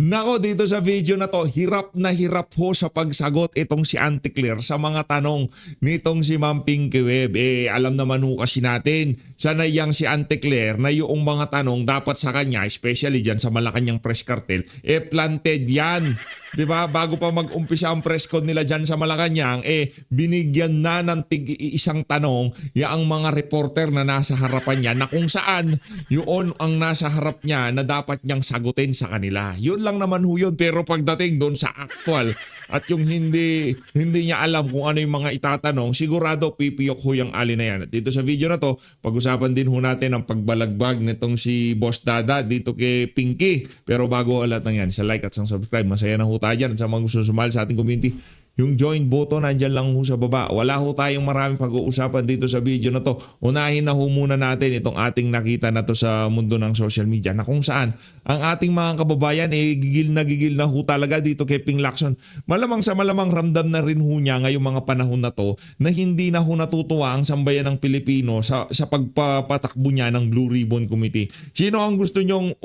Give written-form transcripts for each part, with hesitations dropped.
Nako, dito sa video na to, hirap na hirap ho sa pagsagot itong si Auntie Claire sa mga tanong nitong si Ma'am Pinky Web. Alam naman ho kasi natin, sanayang si Auntie Claire na yung mga tanong dapat sa kanya, especially dyan sa Malacanang Press Cartel, planted yan. 'Di ba? Bago pa mag-umpisa ang press con nila diyan sa Malacanang, binigyan na ng isang tanong yaang mga reporter na nasa harapan niya na kung saan yun ang nasa harap niya na dapat niyang sagutin sa kanila. Yun lang naman ho yun. Pero pagdating doon sa actual at yung hindi niya alam kung ano yung mga itatanong, sigurado pipiyok ho yung ali na yan. At dito sa video na to, pag-usapan din ho natin ang pagbalagbag nitong si Boss Dada dito kay Pinky. Pero bago ang lahat ng yan, sa like at sa subscribe, masaya na ho tayo dyan. At sa mga gusto sumali sa ating community, yung join button nandyan lang ho sa baba. Wala ho tayong maraming pag-uusapan dito sa video na to. Unahin na ho muna natin itong ating nakita na to sa mundo ng social media na kung saan ang ating mga kababayan gigil na ho talaga dito kay Ping Lacson. Malamang sa malamang ramdam na rin ho niya ngayong mga panahon na to na hindi na ho natutuwa ang sambayan ng Pilipino sa pagpapatakbo niya ng Blue Ribbon Committee. Sino ang gusto ninyong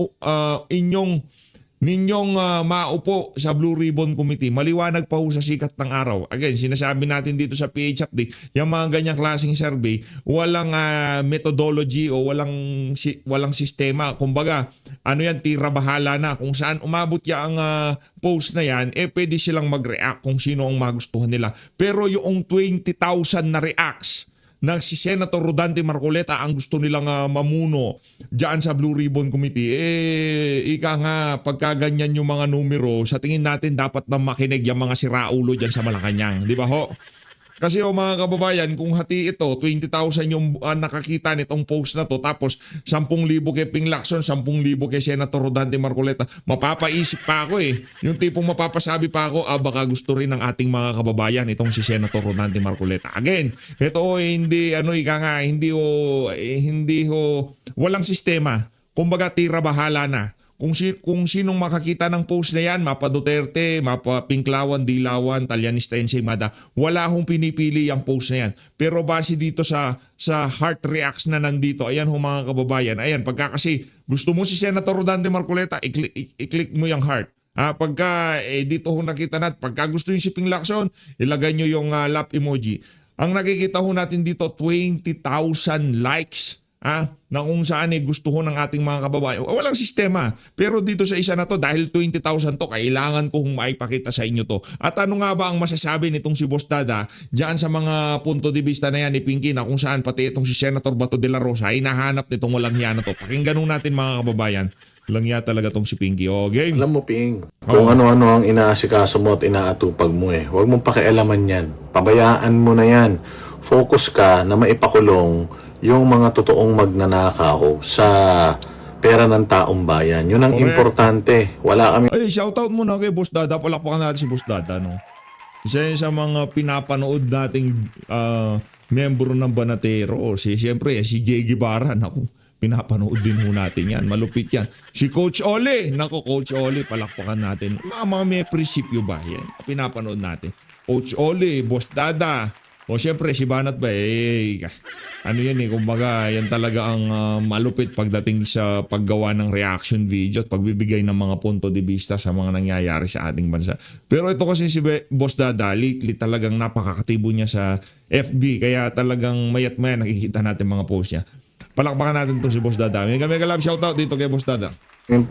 ninyong maupo sa Blue Ribbon Committee? Maliwanag pa ho sa sikat ng araw. Again, sinasabi natin dito sa PH Update, yung mga ganyang klaseng survey, walang methodology o walang sistema. Kumbaga, ano yan, tira bahala na. Kung saan umabot yung post na yan, pwede silang mag-react kung sino ang magustuhan nila. Pero yung 20,000 na reacts na si Senator Rodante Marcoleta ang gusto nilang mamuno diyan sa Blue Ribbon Committee, ika nga, pagka ganyan yung mga numero, sa tingin natin dapat na makinig yung mga siraulo diyan sa Malacanang. Di ba ho? Kasi mga kababayan, kung hati ito, 20,000 yung nakakita nitong post na to, tapos 10,000 kay Ping Lacson, 10,000 kay Senator Rodante Marcoleta, mapapaisip pa ako Yung tipong mapapasabi pa ako, baka gusto rin ng ating mga kababayan itong si Senator Rodante Marcoleta. Again, ito hindi walang sistema. Kumbaga tira bahala na. Kung sinong makakita ng post na yan, mapa Duterte, mapa Pinklawan, Dilawan, Talyanista, Ensaymada, wala hong pinipili ang post na yan. Pero base dito sa heart reacts na nandito, ayan ho mga kababayan, ayan, pagka kasi gusto mo si Senator Rodante Marcoleta, i-click mo yung heart. Pagka dito ho nakita natin, pagka gusto yung si Ping Lacson, ilagay nyo yung lap emoji. Ang nakikita ho natin dito, 20,000 likes. Na kung saan gusto ho ng ating mga kababayan. Walang sistema. Pero dito sa isa na to, dahil 20,000 to, kailangan kong maipakita sa inyo to. At ano nga ba ang masasabi nitong si Boss Dada diyan sa mga punto de vista na yan ni Pinky, na kung saan pati itong si Senator Bato de la Rosa ay nahanap nitong walang hiya na to. Pakinggan natin mga kababayan. Walang hiya talaga tong si Pinky. Okay? Alam mo, Ping, kung ano-ano ang inaasikaso mo at inaatupag mo huwag mong pakialaman yan. Pabayaan mo na yan. Focus ka na maipakulong yung mga totoong magnanakaw sa pera ng taong bayan. Yun ang importante. Wala kami... Shoutout muna kay Boss Dada. Palakpakan natin si Boss Dada. No? Isa yun sa mga pinapanood nating membro ng Banatero. Siyempre, si Jay Guevara. Naku, pinapanood din ho natin yan. Malupit yan. Si Coach Ole. Naku, Coach Ole, palakpakan natin. Mga may prinsipyo ba yan? Pinapanood natin. Coach Ole, Boss Dada. O siyempre, si Banat ba ano yan kumbaga yan talaga ang malupit pagdating sa paggawa ng reaction video at pagbibigay ng mga punto de vista sa mga nangyayari sa ating bansa. Pero ito kasi si Boss Dada, lately talagang napakakatibo niya sa FB, kaya talagang mayat maya nakikita natin mga post niya. Palakpakan natin itong si Boss Dada. Mega love shoutout dito kay Boss Dada. Yung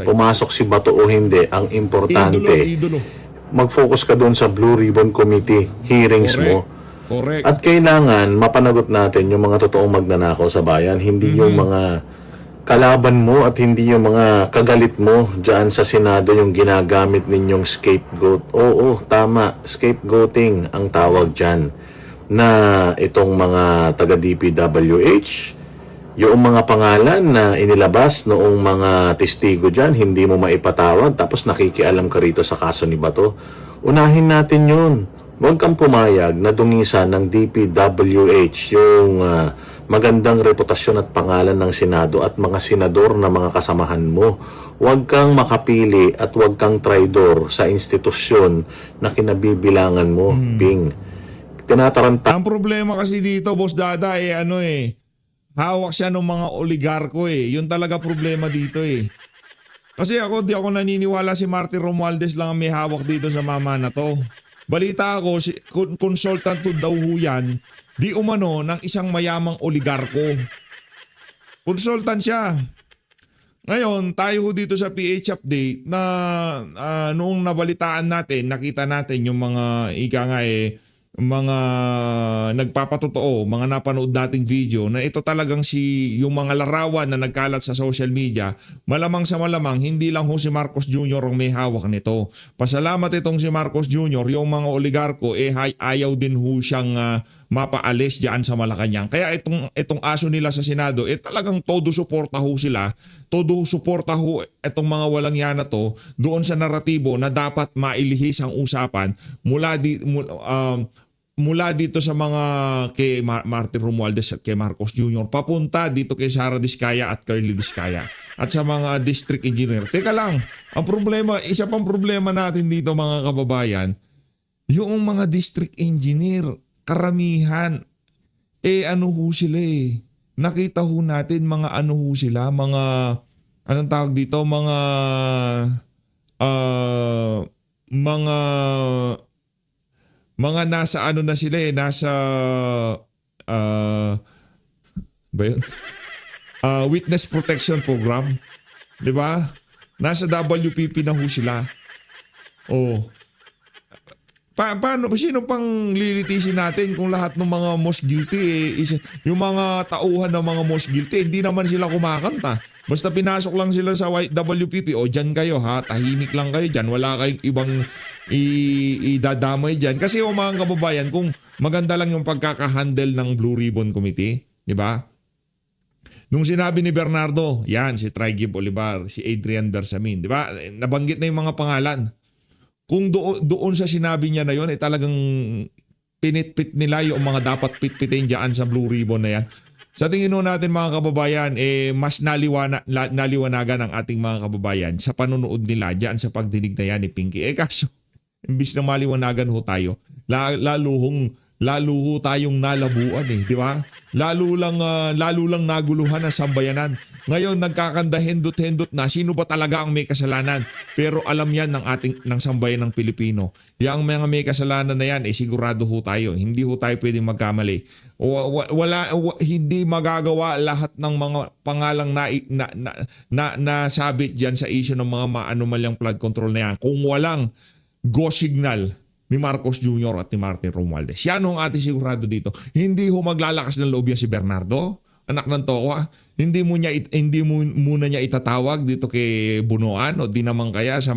pumasok si Bato o hindi, ang importante. Idolo. Mag-focus ka doon sa Blue Ribbon Committee hearings mo. Correct. At kailangan mapanagot natin yung mga totoong magnanakaw sa bayan, hindi yung mga kalaban mo at hindi yung mga kagalit mo dyan sa Senado yung ginagamit ninyong scapegoat. Oo, tama, scapegoating ang tawag dyan. Na itong mga taga-DPWH, yung mga pangalan na inilabas noong mga testigo dyan, hindi mo maipatawag, tapos nakikialam ka rito sa kaso ni Bato. Unahin natin yun. Huwag kang pumayag na dungisan ng DPWH yung magandang reputasyon at pangalan ng Senado at mga senador na mga kasamahan mo. Huwag kang makapili at huwag kang traidor sa institusyon na kinabibilangan mo, Ping. Tinataranta. Ang problema kasi dito, Boss Dada, hawak siya ng mga oligarko Yun talaga problema dito Kasi ako, di ako naniniwala si Martin Romualdez lang ang may hawak dito sa mama na to. Balita ako, consultant to daw ho yan, di umano ng isang mayamang oligarko. Consultant siya. Ngayon, tayo ho dito sa PH Update na noong nabalitaan natin, nakita natin yung mga mga nagpapatotoo, mga napanood nating video na ito talagang yung mga larawan na nagkalat sa social media, malamang sa malamang hindi lang ho si Marcos Jr. ang may hawak nito. Pasalamat itong si Marcos Jr., yung mga oligarko ayaw din ho siyang mapaalis diyan sa Malacanang. Kaya itong aso nila sa Senado, talagang todo suporta ho sila. Todo suporta ho itong mga walang yan na to doon sa naratibo na dapat mailihis ang usapan mula dito sa mga kay Martin Romualdez at kay Marcos Jr. papunta dito kay Sara Diskaya at Curly Diskaya at sa mga district engineer. Teka lang, ang problema, isa pang problema natin dito mga kababayan, yung mga district engineer, karamihan, ano ho sila eh. Nakita ho natin mga ano ho sila, mga, anong tawag dito, mga nasa ano na sila eh, nasa, ba yun? Witness Protection Program. Di ba? Nasa WPP na ho sila. Oh. Paano? Sino pang lilitisin natin kung lahat ng mga most guilty yung mga tauhan ng mga most guilty, hindi naman sila kumakanta. Basta pinasok lang sila sa WPP, o dyan kayo ha, tahimik lang kayo dyan, wala kayong ibang idadamay dyan. Kasi mga kababayan, kung maganda lang yung pagkakahandle ng Blue Ribbon Committee, di ba? Nung sinabi ni Bernardo, yan, si Trigib Olivar, si Adrian Bersamin, di ba? Nabanggit na yung mga pangalan. Kung doon sa sinabi niya na yon, talagang pinitpit nila yung mga dapat pitpitin dyan sa Blue Ribbon na yan. Sa tingin natin mga kababayan, mas naliwanagan ang ating mga kababayan sa panonood nila dyan sa pagdinig na yan ni Pinky. Kaso, imbis na maliwanagan ho tayo, lalo ho tayong nalabuan di ba? Lalo lang naguluhan ang sambayanan. Ngayon nagkakanda hendot-hendot na sino ba talaga ang may kasalanan. Pero alam yan ng sambayan ng Pilipino. Yang mga may kasalanan na yan, sigurado ho tayo. Hindi ho tayo pwedeng magkamali. Hindi magagawa lahat ng mga pangalang nasabit dyan sa issue ng mga maanumalyang flood control na yan kung walang go signal ni Marcos Jr. at ni Martin Romualdez. Yan ang ating sigurado dito. Hindi ho maglalakas ng loob yan si Bernardo, anak ng Tokwa. Hindi muna niya itatawag dito kay Bunuan o di naman kaya sa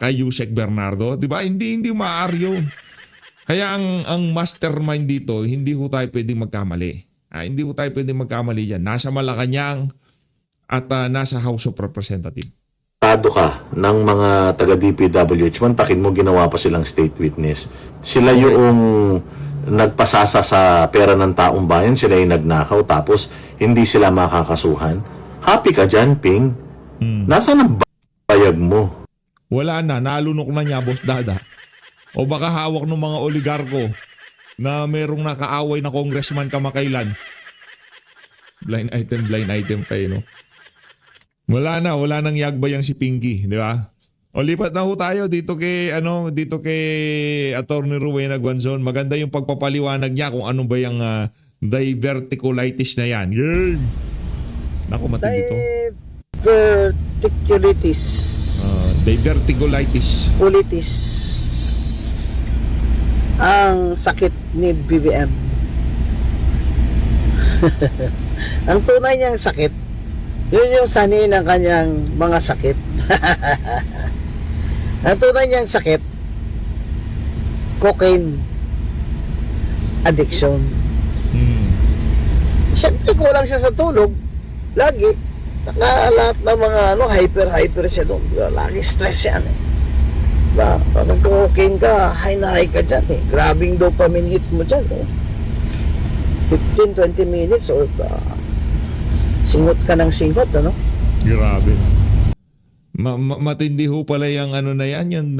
kay Yusek Bernardo, 'di ba? Hindi maaari yun. Kaya ang mastermind dito, hindi ho tayo pwedeng magkamali. Hindi ho tayo pwedeng magkamali diyan. Nasa Malacanang at nasa House of Representatives. Ka ng mga taga-DPWH, mantakin mo ginawa pa silang state witness. Sila yung nagpasasa sa pera ng taong bayan, sila yung nagnakaw, tapos hindi sila makakasuhan. Happy ka dyan, Ping? Nasaan ang bayag mo? Wala na, nalunok na niya, Boss Dada. O baka hawak ng mga oligarko na merong nakaaway na congressman kamakailan. Blind item pa no? Wala nang yagbayang si Pinky, di ba? O lipat na ho tayo dito kay Attorney Rowena Guanzon. Maganda yung pagpapaliwanag niya kung ano ba yung diverticulitis na yan. Game. Naku, matindi to. Diverticulitis. Diverticulitis. Ulitis. Ang sakit ni BBM. Ang tunay niyang sakit, yun yung sanhi ng kanyang mga sakit. Ang tunay niyang sakit, cocaine addiction. Siyempre kulang siya sa tulog lagi. Taka lahat ng mga hyper siya doon. Lagi stress yan Ba, parang cocaine ka, high na high ka dyan Grabing dopamine hit mo dyan 15-20 minutes or singot ka ng singot, Grabe. Matindi ho pala yung na yan, yung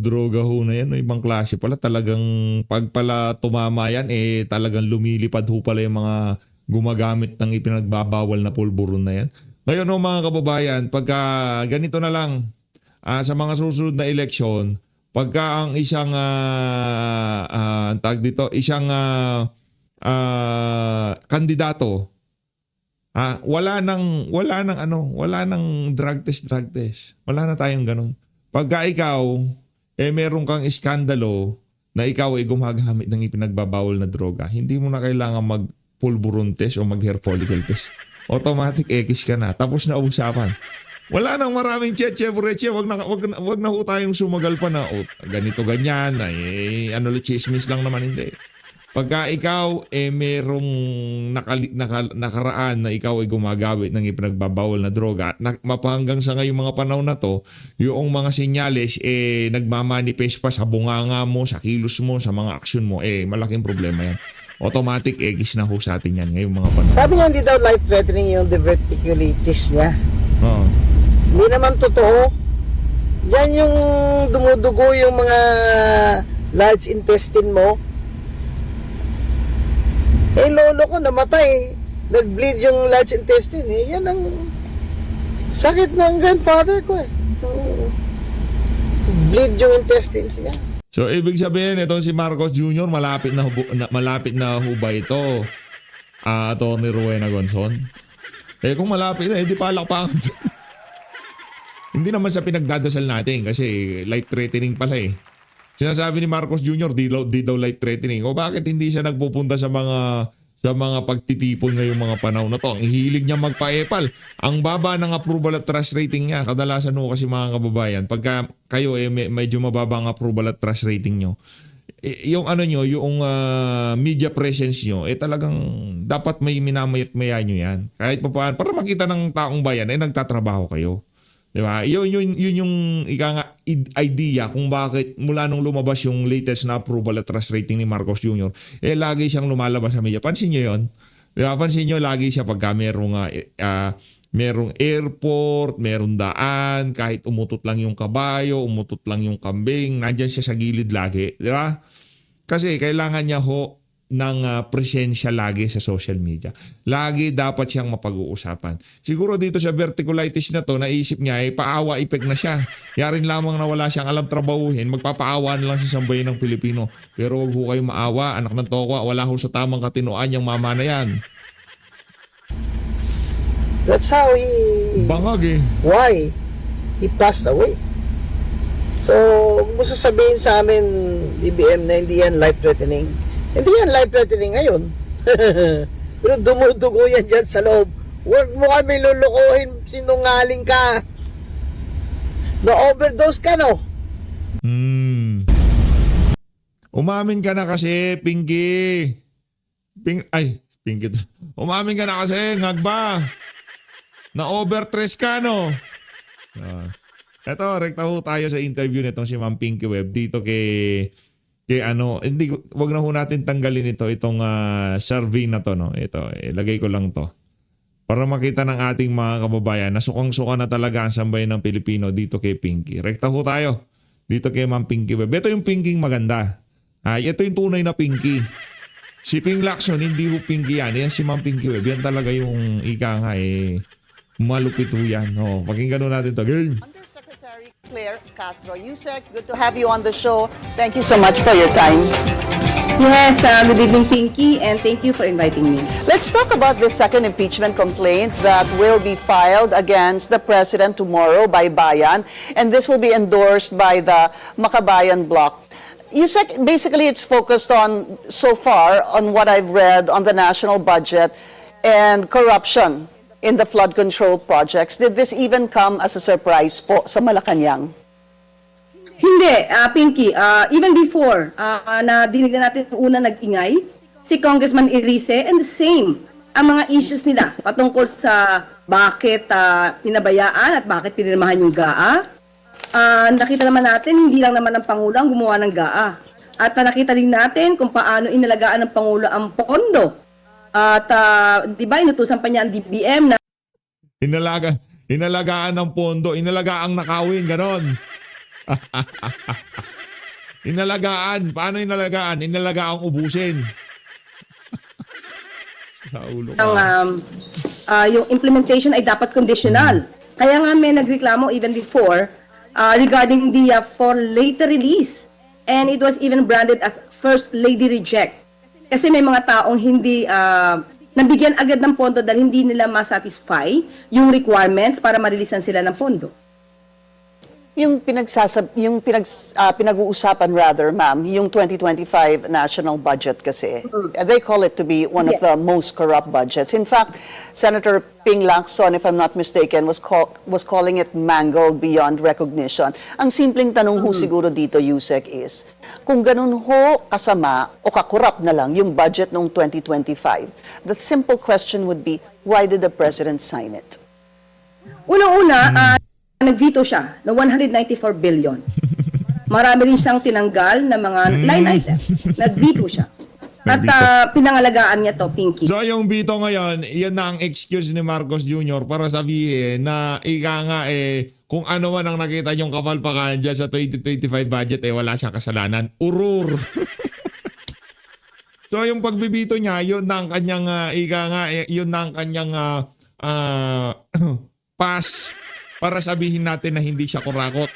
droga ho na yan, ibang klase pala. Talagang pag pala tumama yan, talagang lumilipad ho pala yung mga gumagamit ng ipinagbabawal na pulburon na yan. Ngayon no, mga kababayan, pagka ganito na lang, sa mga susunod na eleksyon, pagka ang isang tag dito, isang kandidato, wala nang drug test. Wala na tayong ganun. Pagka ikaw meron kang iskandalo na ikaw ay gumagamit ng ipinagbabawal na droga, hindi mo na kailangan mag pulburon test o mag hair follicle test. Automatic X ka na. Tapos na usapan. Wala nang maraming cheche. Wag na ho tayong sumagal pa na ganito ganyan chismis lang naman, hindi. Pagka ikaw merong nakaraan na ikaw ay gumagamit ng ipinagbabawal na droga at mapahanggang sa ngayong mga panahon na to, yung mga senyales nagmamanifest pa sa bunganga mo, sa kilos mo, sa mga aksyon mo, malaking problema yan. Automatic X na ho sa atin yan ngayong mga panahon. Sabi niya hindi daw life-threatening yung diverticulitis niya. Oo. Hindi naman totoo. Yan yung dumudugo yung mga large intestine mo. Lolo ko namatay. Nag-bleed yung large intestine. Yan ang sakit ng grandfather ko . Bleed yung intestines niya. So ibig sabihin itong si Marcos Jr. malapit na ho ba ito? Attorney Rowena Gonzon. Kung malapit na, di palakpakan. Hindi naman sa pinagdadasal natin kasi life-threatening pala . Sinasabi ni Marcos Jr. di daw life-threatening. O bakit hindi siya nagpupunta sa mga pagtitipon ngayong mga panahon na to? Ang hilig niya magpa-epal. Ang baba ng approval at trust rating niya. Kadalasan ho kasi mga kababayan, pagka kayo medyo mababa ang approval at trust rating nyo, yung yung media presence nyo, talagang dapat may minamayat-maya nyo yan. Kahit pa paano, para makita ng taong bayan, nagtatrabaho kayo. Diba? Yun yung idea kung bakit mula nung lumabas yung latest na approval at trust rating ni Marcos Jr., lagi siyang lumalabas sa media. Pansin nyo yun? Diba? Pansin nyo, lagi siya pagka merong airport, merong daan, kahit umutot lang yung kabayo, umutot lang yung kambing, nandyan siya sa gilid lagi. Diba? Kasi kailangan niya ng presensya lagi sa social media. Lagi dapat siyang mapag-uusapan. Siguro dito sa verticulitis na to, naisip niya paawa effect na siya. Yarin lamang na wala siyang alam trabahuhin, magpapaawa na lang sa sambayan ng Pilipino. Pero wag ho kayo maawa, anak ng tokwa, wala ho sa tamang katinoan yung mama na yan. That's how he... Bangag Why? He passed away. So, gusto sabihin sa amin, BBM, na hindi yan life-threatening. Hindi yan life-threatening ngayon. Pero dumudugo yan dyan sa loob. Huwag mo kami lulukuhin, sinungaling ka. Na-overdose ka, no? Umamin ka na kasi, Pinky. Pinky. Umamin ka na kasi, ngagba. Na-overstress ka, no? Eto, rekta ho tayo sa interview nitong si Ma'am Pinky Webb dito kay wag na ho natin tanggalin itong survey na to, no. Ito, lagay ko lang to para makita ng ating mga kababayan na sukang-suka na talaga ang sambayan ng Pilipino dito kay Pinky. Rekta ho tayo dito kay Ma'am Pinky Webb. Ito yung Pinky maganda. Ito yung tunay na Pinky. Si Ping Lacson, hindi ho Pinky yan. Yan si Ma'am Pinky Webb. Yan talaga yung ika nga malupit ho yan. Pakinggan ho natin to. Game! Claire Castro. Yusek, good to have you on the show. Thank you so much for your time. Yes, good evening, Pinky, and thank you for inviting me. Let's talk about the second impeachment complaint that will be filed against the president tomorrow by Bayan, and this will be endorsed by the Makabayan bloc. Yusek, basically it's focused on, so far, on what I've read on the national budget and corruption in the flood control projects. Did this even come as a surprise po sa Malacanang? Hindi, Pinky, even before na dinig na natin una nag-ingay, si Congressman Irice and the same, ang mga issues nila patungkol sa bakit pinabayaan at bakit pinirmahan yung GAA. Nakita naman natin, hindi lang naman ang Pangulo ang gumawa ng GAA. At nakita din natin kung paano inalagaan ng Pangulo ang pondo. At di ba inutusan pa niya ang DBM na inalagaan ng pondo, inalagaang nakawin, ganon. Inalagaan, paano inalagaan? Inalagaang ubusin. Sa ulo ka. yung implementation ay dapat conditional. Kaya nga may nagreklamo even before regarding the for later release. And it was even branded as First Lady Reject. Kasi may mga taong hindi nabigyan agad ng pondo dahil hindi nila masatisfy yung requirements para ma-releasean sila ng pondo. Yung pinag-uusapan rather, ma'am, yung 2025 national budget kasi, they call it to be one of the most corrupt budgets. In fact, Senator Ping Lacson, if I'm not mistaken, was calling it mangled beyond recognition. Ang simpleng tanong ho siguro dito, Yusek, is, kung ganun ho kasama o kakorrupt na lang yung budget noong 2025, the simple question would be, why did the President sign it? Unang-una, nag-veto siya ng 194 billion. Marami rin siyang tinanggal na mga line item. Nag-veto siya. At pinangalagaan niya to, Pinky. So yung veto ngayon, yan na ang excuse ni Marcos Jr. para sabihin na ika nga kung ano man ang nakita yung kapalpakan dyan sa 2025 budget wala siyang kasalanan. Urur! So yung pagbibito niya, yun na ang kanyang yun na ang kanyang pass para sabihin natin na hindi siya kurakot.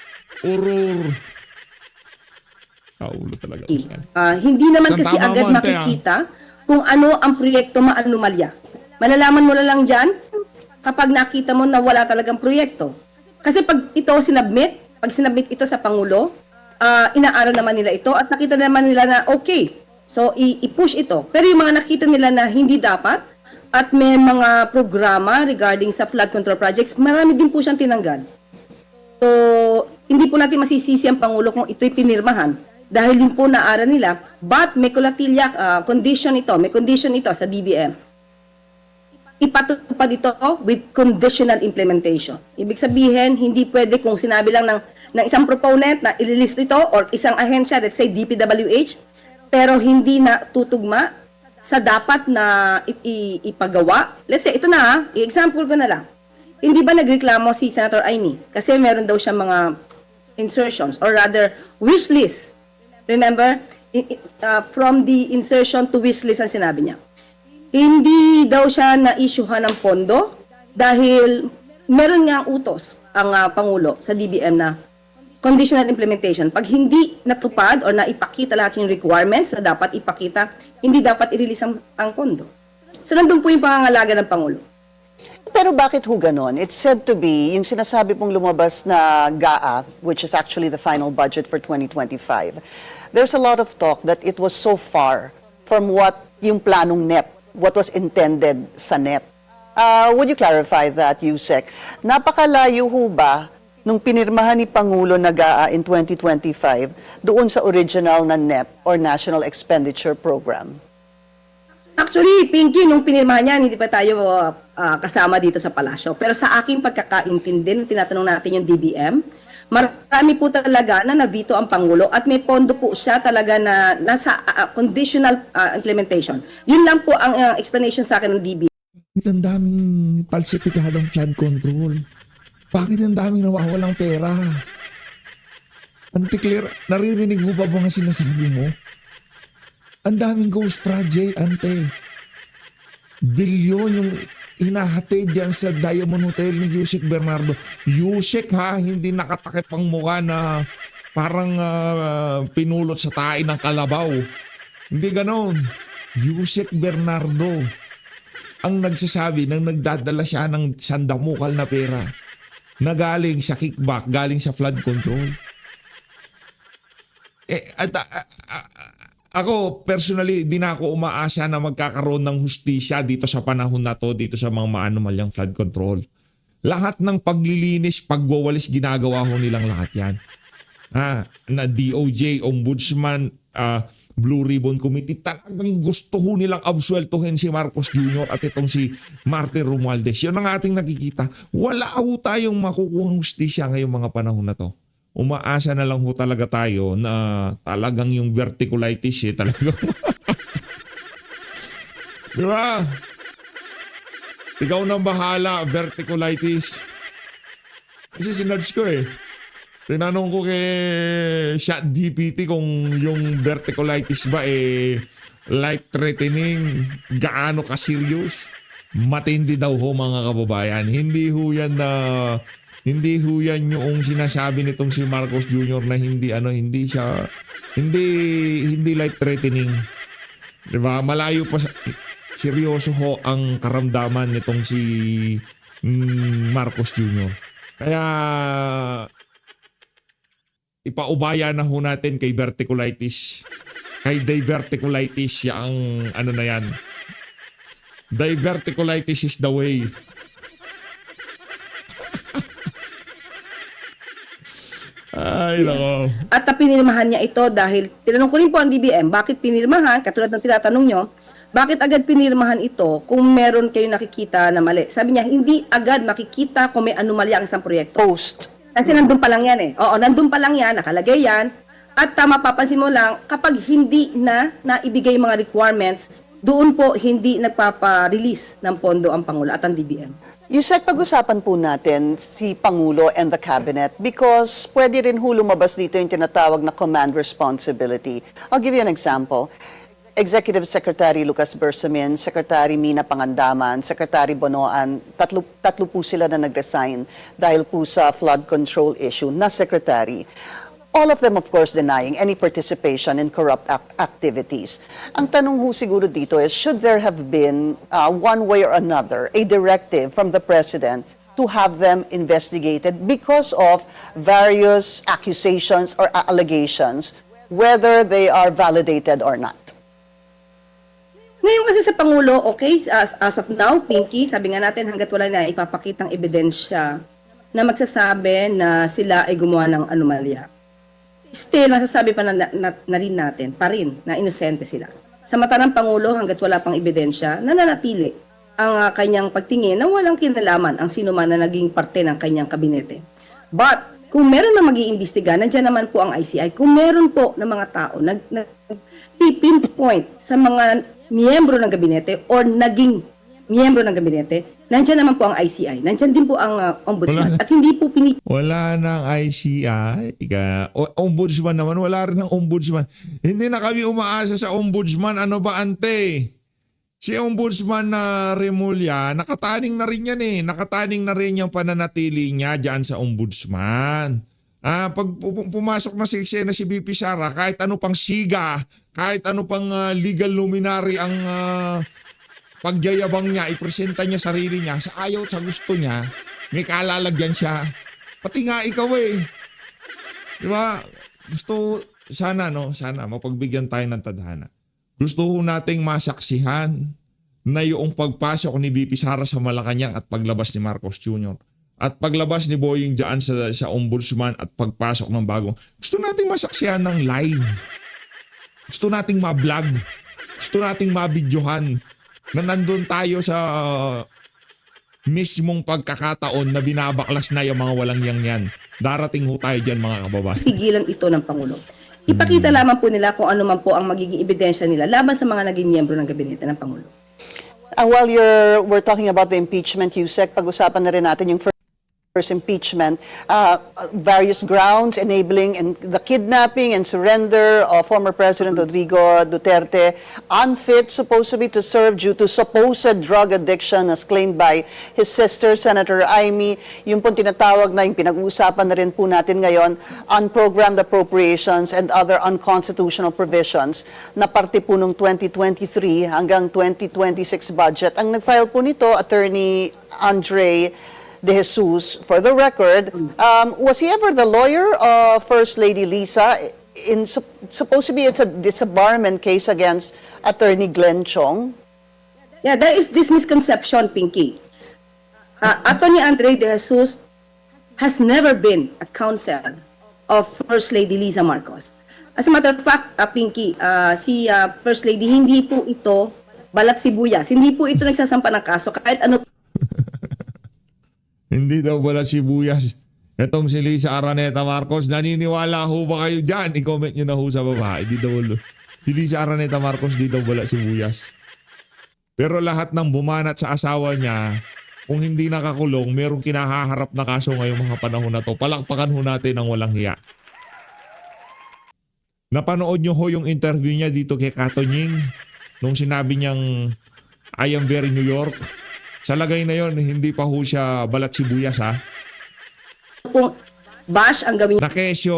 Urur! Kaulo talaga. Hindi naman Isang kasi tama agad mo, ante, makikita kung ano ang proyekto maanumalya. Malalaman mo na lang dyan kapag nakita mo na wala talagang proyekto. Kasi pag sinabmit ito sa Pangulo, inaaral naman nila ito at nakita naman nila na okay, so i-push ito. Pero yung mga nakita nila na hindi dapat at may mga programa regarding sa flood control projects, marami din po siyang tinanggal. So, hindi po natin masisisi ang Pangulo kung ito'y pinirmahan dahil din po naaral nila, but may condition ito sa DBM. Ipatupad ito with conditional implementation. Ibig sabihin, hindi pwede kung sinabi lang ng isang proponent na i-release ito or isang ahensya, let's say DPWH, pero hindi na tutugma sa dapat na ipagawa. Let's say, ito na i-example ko na lang. Hindi ba nagreklamo si Senator Amy? Kasi meron daw siya mga insertions or rather wish list. Remember, from the insertion to wish list ang sinabi niya. Hindi daw siya na-issuehan ng pondo dahil meron nga utos ang Pangulo sa DBM na conditional implementation. Pag hindi natupad or naipakita lahat yung requirements na dapat ipakita, hindi dapat i-release ang pondo. So, nandun po yung pangangalaga ng Pangulo. Pero bakit ho ganon? It's said to be, yung sinasabi pong lumabas na GAA, which is actually the final budget for 2025, there's a lot of talk that it was so far from what yung planong NEP, what was intended sa NEP. Would you clarify that, Yusek? Napakalayo ho ba nung pinirmahan ni Pangulo na GAA in 2025 doon sa original na NEP or National Expenditure Program? Actually, Pinky, nung pinirmahan niyan, hindi pa tayo kasama dito sa palasyo. Pero sa aking pagkakaintindi, nung tinatanong natin yung DBM, marami po talaga na na-veto ang Pangulo at may pondo po siya talaga na nasa conditional implementation. Yun lang po ang explanation sa akin ng DBM. Ang daming falsifikadong flood control. Bakit ang daming nawawalang pera? Ante Claire, naririnig mo ba mga sinasabi mo? Ang daming ghost project, ante. Bilyon yung hinahatid dyan sa Diamond Hotel ni Yusek Bernardo. Yusek ha, hindi nakatakip ang mukha na parang pinulot sa tae ng kalabaw. Hindi ganon. Yusek Bernardo ang nagsasabi nang nagdadala siya ng sandamukal na pera na galing sa kickback, galing sa flood control. Ako, personally, di na ako umaasa na magkakaroon ng hustisya dito sa panahon na to, dito sa mga maanumalyang flood control. Lahat ng paglilinis, pagwawalis, ginagawa ho nilang lahat yan. Na DOJ, Ombudsman, Blue Ribbon Committee, talagang gusto ho nilang absueltuhin si Marcos Jr. at itong si Martin Romualdez. Yun ang ating nakikita. Wala ho tayong makukuhang hustisya ngayong mga panahon na to. Umaasa na lang ho talaga tayo na talagang yung verticulitis talagang. Di ba? Ikaw nang bahala, verticulitis. Kasi sinerge ko Tinanong ko kay ChatGPT kung yung verticulitis ba life-threatening, gaano ka-serious. Matindi daw ho mga kababayan. Hindi ho yan yung sinasabi nitong si Marcos Jr. na hindi siya hindi life threatening. 'Di ba? Malayo pa seryoso ho ang karamdaman nitong si Marcos Jr. Kaya ipaubaya na ho natin kay verticulitis. Kay diverticulitis ang ano na yan. Diverticulitis is the way. Ay, nako. At pinirmahan niya ito dahil, tinanong ko rin po ang DBM, bakit pinirmahan? Katulad ng tinatanong nyo, bakit agad pinirmahan ito kung meron kayo nakikita na mali? Sabi niya, hindi agad makikita kung may anomalya ang isang proyekto. Post. Kasi nandun pa lang yan eh. Oo, nandun pa lang yan, nakalagay yan. At mapapansin mo lang, kapag hindi na naibigay yung mga requirements, doon po hindi nagpapa-release ng pondo ang Pangulo at ang DBM. Yusek, pag-usapan po natin si Pangulo and the Cabinet because pwede rin ho lumabas dito yung tinatawag na command responsibility. I'll give you an example. Executive Secretary Lucas Bersamin, Secretary Mina Pangandaman, Secretary Bonoan, tatlo po sila na nag-resign dahil po sa flood control issue na secretary. All of them, of course, denying any participation in corrupt activities. Ang tanong ho siguro dito is, should there have been, one way or another, a directive from the President to have them investigated because of various accusations or allegations, whether they are validated or not? Ngayon kasi sa Pangulo, okay, as of now, Pinky, sabi nga natin hanggat wala na ipapakitang ebidensya na magsasabi na sila ay gumawa ng anomalya. Still, masasabi pa na rin natin, pa rin, na inosente sila. Sa mata ng Pangulo, hanggat wala pang ebidensya, nananatili ang kanyang pagtingin na walang kinalaman ang sino man na naging parte ng kanyang kabinete. But, kung meron na mag-iimbestiga, nandiyan naman po ang ICI. Kung meron po ng mga tao pinpoint sa mga miyembro ng gabinete or naging miyembro ng gabinete, nandiyan naman po ang ICI. Nandiyan din po ang ombudsman. At hindi po Wala nang ICI. Ombudsman naman. Wala rin ang ombudsman. Hindi na kami umaasa sa ombudsman. Ano ba, ante? Si ombudsman na Remulla, nakataning na rin yan eh. Nakataning na rin yung pananatili niya dyan sa ombudsman. Pag pumasok na si eksena si BP Sara, kahit ano pang siga, kahit ano pang legal luminary ang pagyayabang niya, ipresenta niya sarili niya, sa ayaw sa gusto niya, may kalalagyan siya. Pati nga ikaw eh. Di ba? Gusto, sana mapagbigyan tayo ng tadhana. Gusto ho nating masaksihan na yung pagpasok ni BP Sara sa Malacanang at paglabas ni Marcos Jr. At paglabas ni Boying dyan sa ombudsman at pagpasok ng bagong. Gusto nating masaksihan ng live. Gusto nating ma-vlog. Gusto nating ma-videohan na nandun tayo sa mismong pagkakataon na binabaklas na yung mga walang yan. Darating ho tayo dyan mga kababayan. pigilan ito ng Pangulo. Ipakita lamang po nila kung ano man po ang magiging ebidensya nila laban sa mga naging miyembro ng gabinete ng Pangulo. While we're talking about the impeachment, Yusek, pag-usapan na rin natin yung first impeachment, various grounds enabling the kidnapping and surrender of former President Rodrigo Duterte, unfit supposedly to serve due to supposed drug addiction as claimed by his sister, Senator Amy. Yung pong tinatawag na yung pinag-uusapan na rin po natin ngayon, unprogrammed appropriations and other unconstitutional provisions na parte po nung 2023 hanggang 2026 budget. Ang nag-file po nito, Attorney Andre De Jesus, for the record, was he ever the lawyer of First Lady Lisa? Supposedly it's a disbarment case against Attorney Glenn Chong. Yeah, there is this misconception, Pinky. Attorney Andre De Jesus has never been a counsel of First Lady Lisa Marcos. As a matter of fact, Pinky, si First Lady, hindi po ito balat sibuyas. Hindi po ito nagsasampa ng kaso kahit ano. Hindi daw wala sibuyas. Itong si Lisa Araneta Marcos, naniniwala ho ba kayo dyan? I-comment nyo na ho sa baba. Hindi daw si Lisa Araneta Marcos, di daw wala sibuyas. Pero lahat ng bumanat sa asawa niya, kung hindi nakakulong, merong kinahaharap na kaso ngayong mga panahon na to. Palakpakan ho natin ang walang hiya. Napanood nyo ho yung interview niya dito kay Kato Nying nung sinabi niyang I am very New York. Sa lagay na yon, hindi pa ho siya balat sibuyas ha. Kung bash ang gawin Na kesyo,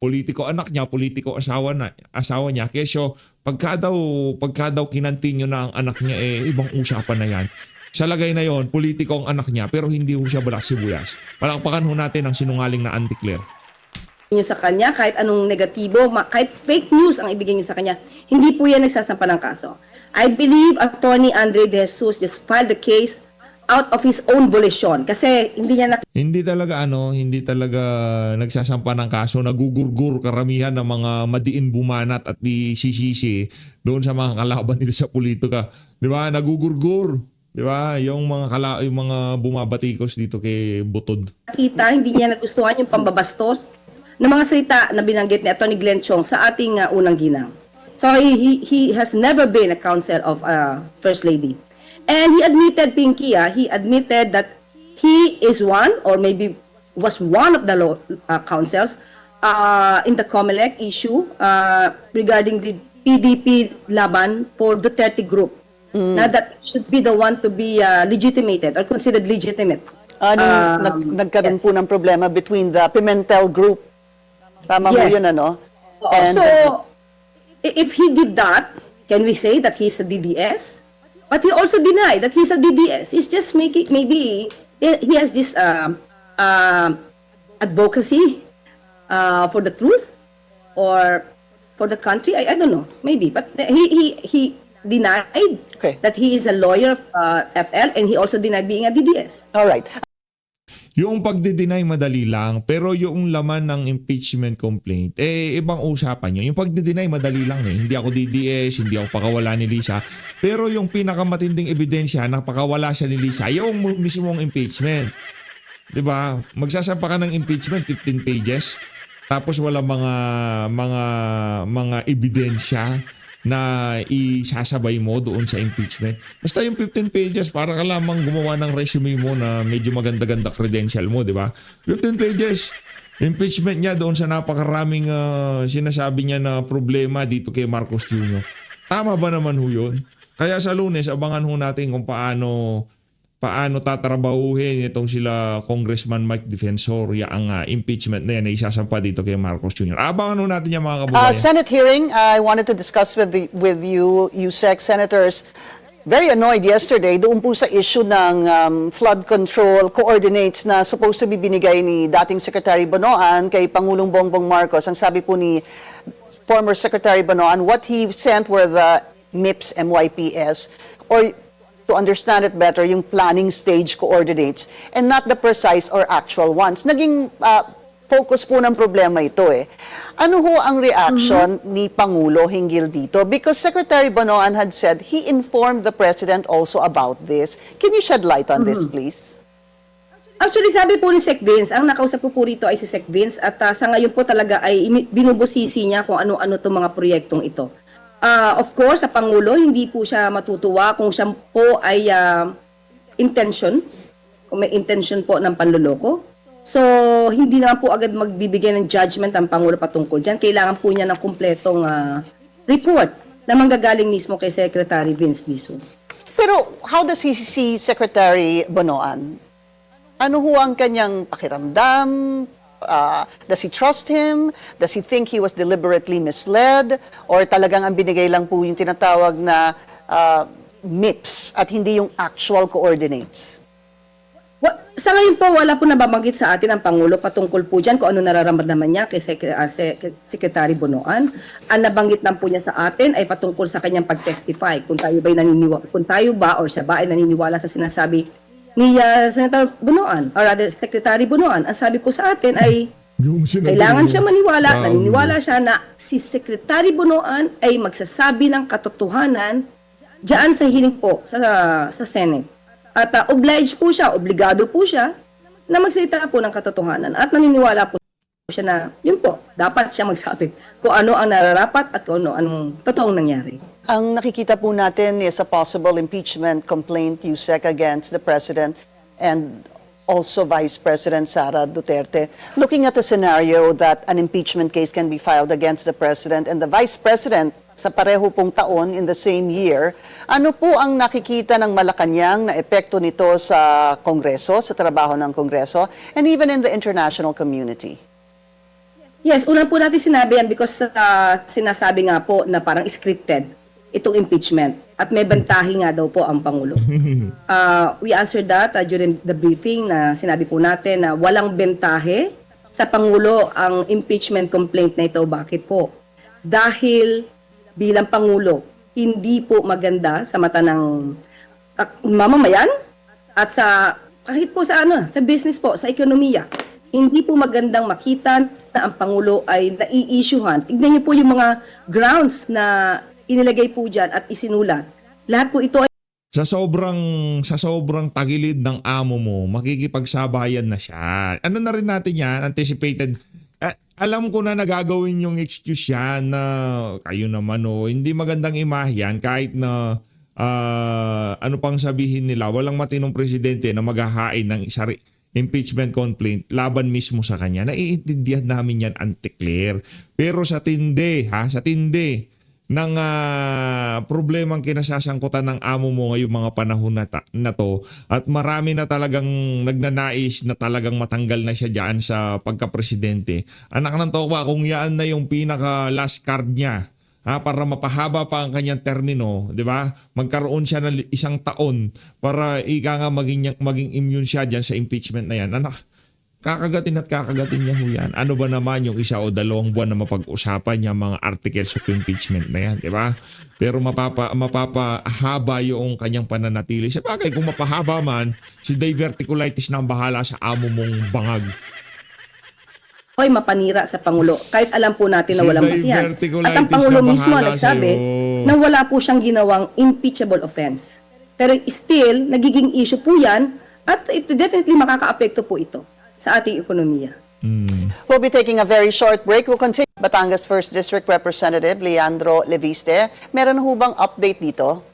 politiko anak niya, politiko asawa niya. Kesyo, pagka daw kinantinyo na ang anak niya, ibang usapan na yan. Sa lagay na yon, politiko ang anak niya, pero hindi ho siya balat sibuyas. Palakpakan ho natin ang sinungaling na Auntie Claire. nyo sa kanya, kahit anong negatibo, kahit fake news ang ibigay nyo sa kanya, hindi po yan nagsasampa ng kaso. I believe Attorney Andre De Jesus just filed the case out of his own volition kasi hindi niya Hindi talaga nagsasampa ng kaso, nagugurgur karamihan ng mga madiin bumanat at di sisisi doon sa mga kalaban nila sa politika. 'Di ba? Nagugurgur, 'di ba? Yung mga bumabatikos dito kay Butod. nakita, hindi niya nagustuhan yung pambabastos ng mga salita na binanggit ni Attorney Glenn Chong sa ating unang ginang. So he has never been a counsel of First Lady. And he admitted, Pinky, he admitted that he is one or maybe was one of the counsels in the COMELEC issue regarding the PDP laban for Duterte group. Na that should be the one to be legitimated or considered legitimate. Nagkaroon po ng problema between the Pimentel group. Tama po Yes. yun, ano? So, if he did that, can we say that he's a DDS? But he also denied that he's a DDS. He's just making, maybe, he has this advocacy for the truth or for the country. I don't know, maybe. But he denied Okay. that he is a lawyer of FL, and he also denied being a DDS. All right. Yung pagdi-deny madali lang, pero yung laman ng impeachment complaint, ibang usapan nyo. Yung pagdi-deny madali lang Hindi ako DDS, hindi ako pakawala ni Lisa. Pero yung pinakamatinding ebidensya na pakawala siya ni Lisa, yung mismong impeachment. 'Di ba? Magsasampa ka ng impeachment 15 pages. Tapos wala mga ebidensya na isasabay mo doon sa impeachment. Basta yung 15 pages, para ka lamang gumawa ng resume mo na medyo maganda-ganda credential mo, di ba? 15 pages. Impeachment niya doon sa napakaraming sinasabi niya na problema dito kay Marcos Jr. Tama ba naman ho yun? Kaya sa Lunes, abangan ho natin kung paano tatrabahuhin itong sila Congressman Mike Defensoria ang impeachment na yan na isasampa dito kay Marcos Jr. Abangan ho natin yan mga kababayan. Senate hearing, I wanted to discuss with you, Yusek, senators, very annoyed yesterday doon po sa issue ng flood control coordinates na supposed to be binigay ni dating Secretary Bonoan kay Pangulong Bongbong Marcos. Ang sabi po ni former Secretary Bonoan, what he sent were the MIPS, MYPS, or to understand it better, yung planning stage coordinates and not the precise or actual ones. Naging focus po ng problema ito eh. Ano ho ang reaction ni Pangulo hinggil dito? Because Secretary Bonoan had said he informed the President also about this. Can you shed light on this, please? Actually, sabi po ni Sec Vince, ang nakausap ko po rito ay si Sec Vince at sa ngayon po talaga ay binubusisi niya kung ano-ano itong mga proyektong ito. Of course, sa Pangulo, hindi po siya matutuwa kung siya po ay kung may intention po ng panluloko. So, hindi naman po agad magbibigay ng judgment ang Pangulo patungkol dyan. Kailangan po niya ng kumpletong report na manggagaling mismo kay Secretary Vince Dizon. Pero how does he see Secretary Bonoan? Ano ho ang kanyang pakiramdam? Does he trust him? Does he think he was deliberately misled? Or talagang ang binigay lang po yung tinatawag na MIPS at hindi yung actual coordinates? Sa ngayon po, wala po nababanggit sa atin ang Pangulo patungkol po dyan kung ano nararamdaman niya kay Secretary Bonoan. Ang nabanggit lang po niya sa atin ay patungkol sa kanyang pag-testify. Kung tayo ba or siya ba ay naniniwala sa sinasabi ni Senator Bonoan or rather Secretary Bonoan. Ang sabi po sa atin ay kailangan siya naniniwala siya na si Secretary Bonoan ay magsasabi ng katotohanan diyan sa hearing po sa Senate. At obligado po siya na magsalita po ng katotohanan at naniniwala po siya na yun po, dapat siya magsabi kung ano ang nararapat at kung anong totoong nangyari. Ang nakikita po natin is a possible impeachment complaint, Yusek, against the President and also Vice President Sara Duterte. Looking at the scenario that an impeachment case can be filed against the President and the Vice President sa pareho pong taon in the same year. Ano po ang nakikita ng Malacanang na epekto nito sa Kongreso, sa trabaho ng Kongreso, and even in the international community? Yes, una po natin sinabi yan because sinasabi nga po na parang scripted itong impeachment at may bentahi nga daw po ang Pangulo. We answered that during the briefing na sinabi po natin na walang bentahe sa Pangulo ang impeachment complaint na ito. Bakit po? Dahil bilang Pangulo, hindi po maganda sa mata ng mamamayan at sa kahit po sa sa business po, sa ekonomiya. Hindi po magandang makita na ang Pangulo ay nai-issuehan. Tignan niyo po yung mga grounds na inilagay po dyan at isinulat. Lahat po ito ay Sa sobrang tagilid ng amo mo, makikipagsabayan na siya. Ano na rin natin yan, anticipated. Alam ko na nagagawin yung excuse yan na kayo naman hindi magandang imahe yan kahit na ano pang sabihin nila, walang matinong presidente na maghahain ng impeachment complaint laban mismo sa kanya. Naiintindihan namin yan, Auntie Claire. Pero sa tindi ng problemang kinasasangkutan ng amo mo ngayong mga panahon na to at marami na talagang nagnanais na talagang matanggal na siya dyan sa pagka-presidente. Anak ng towa, kung yan na yung pinaka last card niya para mapahaba pa ang kanyang termino, di ba? Magkaroon siya ng 1 taon para ika nga maging immune siya dyan sa impeachment na yan. Anak, kakagatin niya ho yan. Ano ba naman yung 1 o 2 buwan na mapag-usapan niya mga articles of impeachment na yan, di ba? Pero mapapahaba yung kanyang pananatili. Sa bagay, kung mapahaba man, si diverticulitis na ang bahala sa amo mong bangag. ay mapanira sa Pangulo. Kahit alam po natin na walang basihan. diverticulitis At ang Pangulo na mismo bahala nagsabi sa'yo. na wala po siyang ginawang impeachable offense. Pero still, nagiging issue po yan at ito definitely makakaapekto po ito sa ating ekonomiya. We'll be taking a very short break. We'll continue. Batangas 1st District Representative Leandro Leviste. Meron ho bang update dito?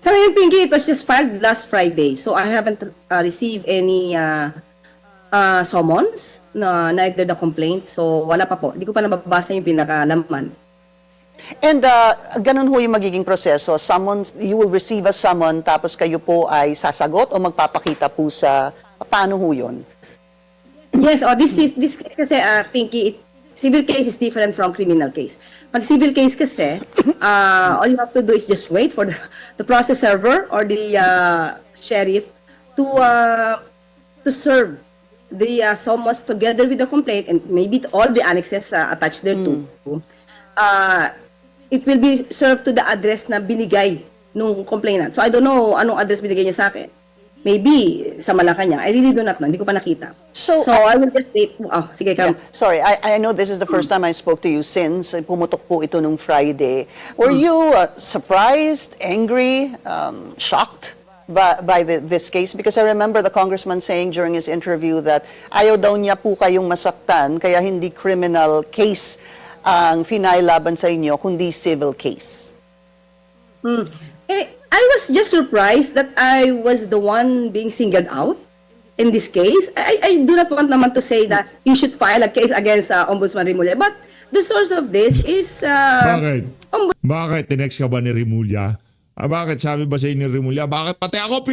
Sa ngayon, Pinky, it was just filed last Friday. So I haven't received any summons, neither the complaint. So wala pa po. Hindi ko pa nababasa yung pinakalaman. And ganun ho yung magiging proseso. You will receive a summon tapos kayo po ay sasagot o magpapakita po sa paano ho yun? Yes, this case kasi, Pinky, civil case is different from criminal case. Pag civil case kasi, all you have to do is just wait for the process server or the sheriff to serve the summons together with the complaint and maybe all the annexes attached thereto. It will be served to the address na binigay nung complainant. So I don't know anong address binigay niya sa akin. Maybe sa Malacanang. I really do not know. Hindi ko pa nakita. So, I will just wait. Oh, sige, Yeah, sorry, I know this is the first time I spoke to you since pumutok po ito nung Friday. Were you surprised, angry, shocked by this case? Because I remember the congressman saying during his interview that ayaw daw niya po kayong masaktan kaya hindi criminal case ang finailaban sa inyo kundi civil case. I was just surprised that I was the one being singled out in this case. I do not want naman to say that you should file a case against Ombudsman Rimulya, but the source of this is... Bakit? Bakit? Tinext ka ba ni Rimulya? Bakit? Sabi ba sa'yo ni Rimulya? Bakit? Pati ako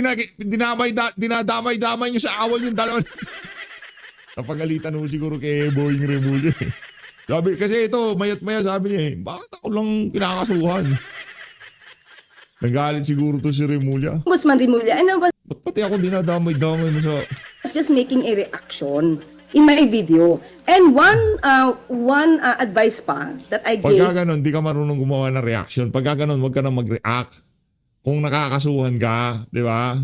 dinadamay-damay niyo sa awal yung dalawa. Napagalitan mo siguro kay Boying Rimulya. Sabi, kasi ito, mayat-maya sabi niya bakit ako lang kinakasuhan? Nagalit siguro to si Rimulya. Ombudsman Rimulya, and I was Ba't pati ako dinadamay-damay mo sa... just making a reaction in my video. And one advice pa that I gave... Pagka ganun, di ka marunong gumawa ng reaction. Pagka ganun, huwag ka na mag-react. Kung nakakasuhan ka, di ba?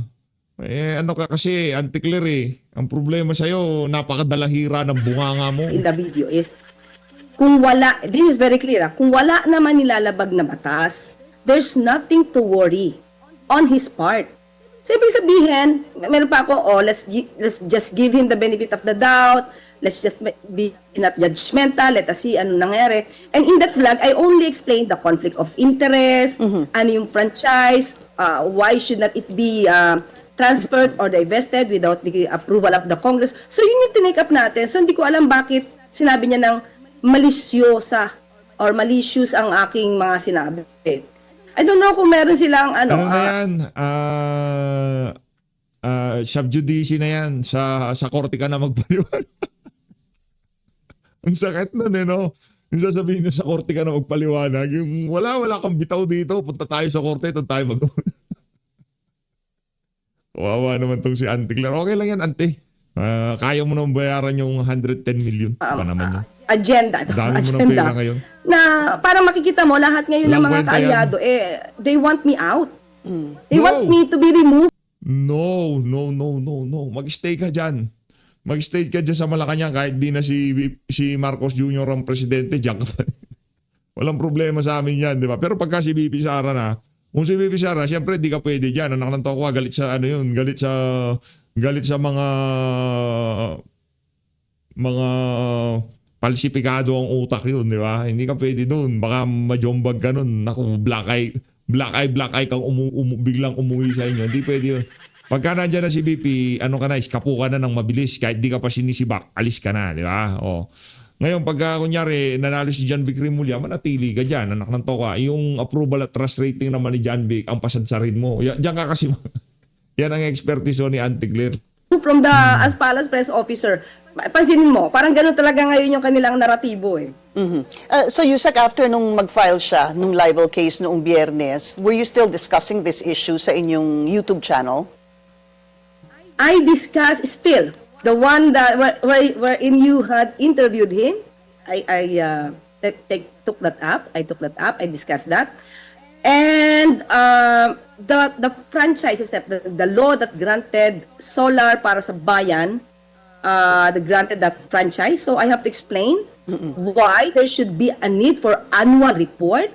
Ano ka kasi, Auntie Claire Ang problema sa'yo, napakadalahira ng bunganga mo. in the video is, kung wala, this is very clear, kung wala naman nilalabag na batas, there's nothing to worry on his part. So, ibig sabihin, meron pa ako, let's just give him the benefit of the doubt, let's just be not judgmental, let us see ano nangyari. And in that vlog, I only explained the conflict of interest, ano yung franchise, why should not it be transferred or divested without the approval of the Congress. So, yun yung tinake up natin. So, hindi ko alam bakit sinabi niya ng malisyosa or malicious ang aking mga sinabi. I don't know kung meron silang Ano na yan? Sub judice na yan. Sa korte ka na magpaliwanag. Ang sakit nun no? Yung sasabihin na sa korte ka na magpaliwanag. Yung wala kang bitaw dito. Punta tayo sa korte. Ito tayo Kawawa naman tong si Auntie Claire. Okay lang yan, Auntie. Kaya mo nang bayaran yung 110 million. Pa naman yun. Agenda. Dami mo ng pera ngayon. Na parang makikita mo, lahat ngayon ng Walang mga kwenta yan. kaalyado, they want me out. They No. want me to be removed. No. Mag-stay ka dyan. Mag-stay ka dyan sa Malacanang kahit di na si Marcos Jr. ang presidente. Diyan ka pa. Walang problema sa amin yan, di ba? Pero pagka si BP Sara na, kung si BP Sara, siyempre di ka pwede dyan. Anak ng tokwa, galit sa ano yun, galit sa mga palsipikado ang utak yun, di ba? Hindi ka pwede doon. Baka majombag ka nun. Naku, black eye kang biglang umuwi sa inyo. Hindi pwede yun. Pagka nandyan na si BP, ano ka na, iskapo ka na ng mabilis. Kahit di ka pa sinisibak, alis ka na, di ba? O. Ngayon, pagka kunyari, nanalo si John Vic Rimulya, manatili ka dyan, anak ng toka. Yung approval at trust rating naman ni John Vic, ang pasadsarin mo. Diyan ka kasi, yan ang expertise ni Auntie Claire. From the as palace press officer. Pansinin mo, parang gano'n talaga ngayon yung kanilang naratibo eh. So Yusek, after nung mag-file siya, nung libel case noong Biyernes, were you still discussing this issue sa inyong YouTube channel? I discuss still the one that wherein you had interviewed him. I took that up. I discussed that, and the franchises that the law that granted solar para sa bayan, granted that franchise. So I have to explain why there should be a need for annual report.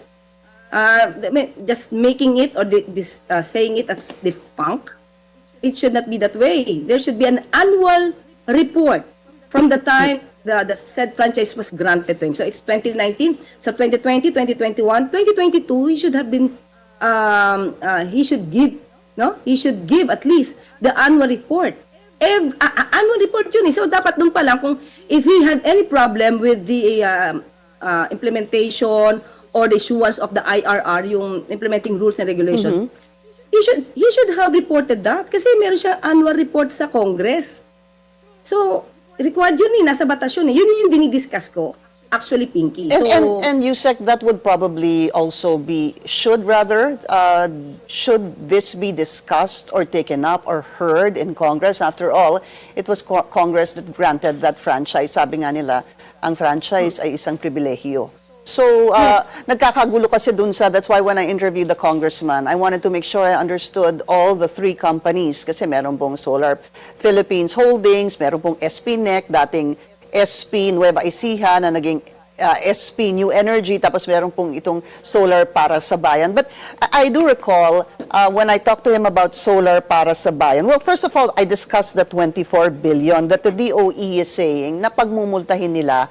Just making it or saying it as defunct. It should not be that way. There should be an annual report from the time the said franchise was granted to him. So it's 2019. So 2020, 2021, 2022, he should have been, he should give at least the annual report. Annual report yun eh. So dapat dun pa lang kung if he had any problem with the implementation or the issuance of the IRR, yung implementing rules and regulations, he should have reported that kasi meron siyang annual report sa Congress. So, required yun eh, nasa batas yun eh. Yun yung dinidiscuss ko, actually, Pinky. And Yusek, that would probably also be, should this be discussed or taken up or heard in Congress? After all, it was Congress that granted that franchise. Sabi nga nila, ang franchise ay isang pribilehiyo. So, nagkakagulo kasi dun sa, that's why when I interviewed the congressman, I wanted to make sure I understood all the three companies kasi meron pong Solar Philippines Holdings, meron pong SPNEC, dating SP Nueva Ecija na naging SP New Energy, tapos meron pong itong Solar para sa Bayan. But I do recall when I talked to him about Solar para sa Bayan, well, first of all, I discussed the 24 billion that the DOE is saying na pagmumultahin nila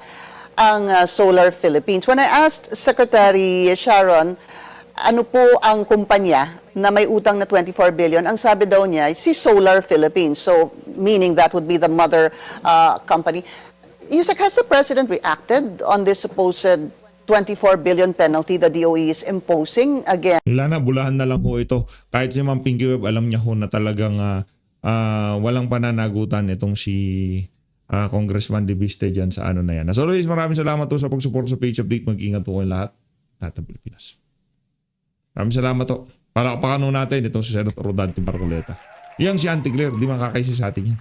ang Solar Philippines. When I asked Secretary Sharon, ano po ang kumpanya na may utang na 24 billion, ang sabi daw niya, si Solar Philippines. So, meaning that would be the mother company. Yusek, has the President reacted on this supposed 24 billion penalty the DOE is imposing again? Wala na, bulahan na lang ho ito. Kahit si Ma'am Pinky Web, alam niya ho na talagang walang pananagutan itong si Congressman De Viste dyan sa ano na yan. As always, maraming salamat po sa pag-support sa Page Update. Mag-ingat po kayong lahat ng Pilipinas. Maraming salamat po. Palakpakan natin itong si Senator Rodante Marcoleta. Iyang si Auntie Claire, di makakaisa sa atin yan.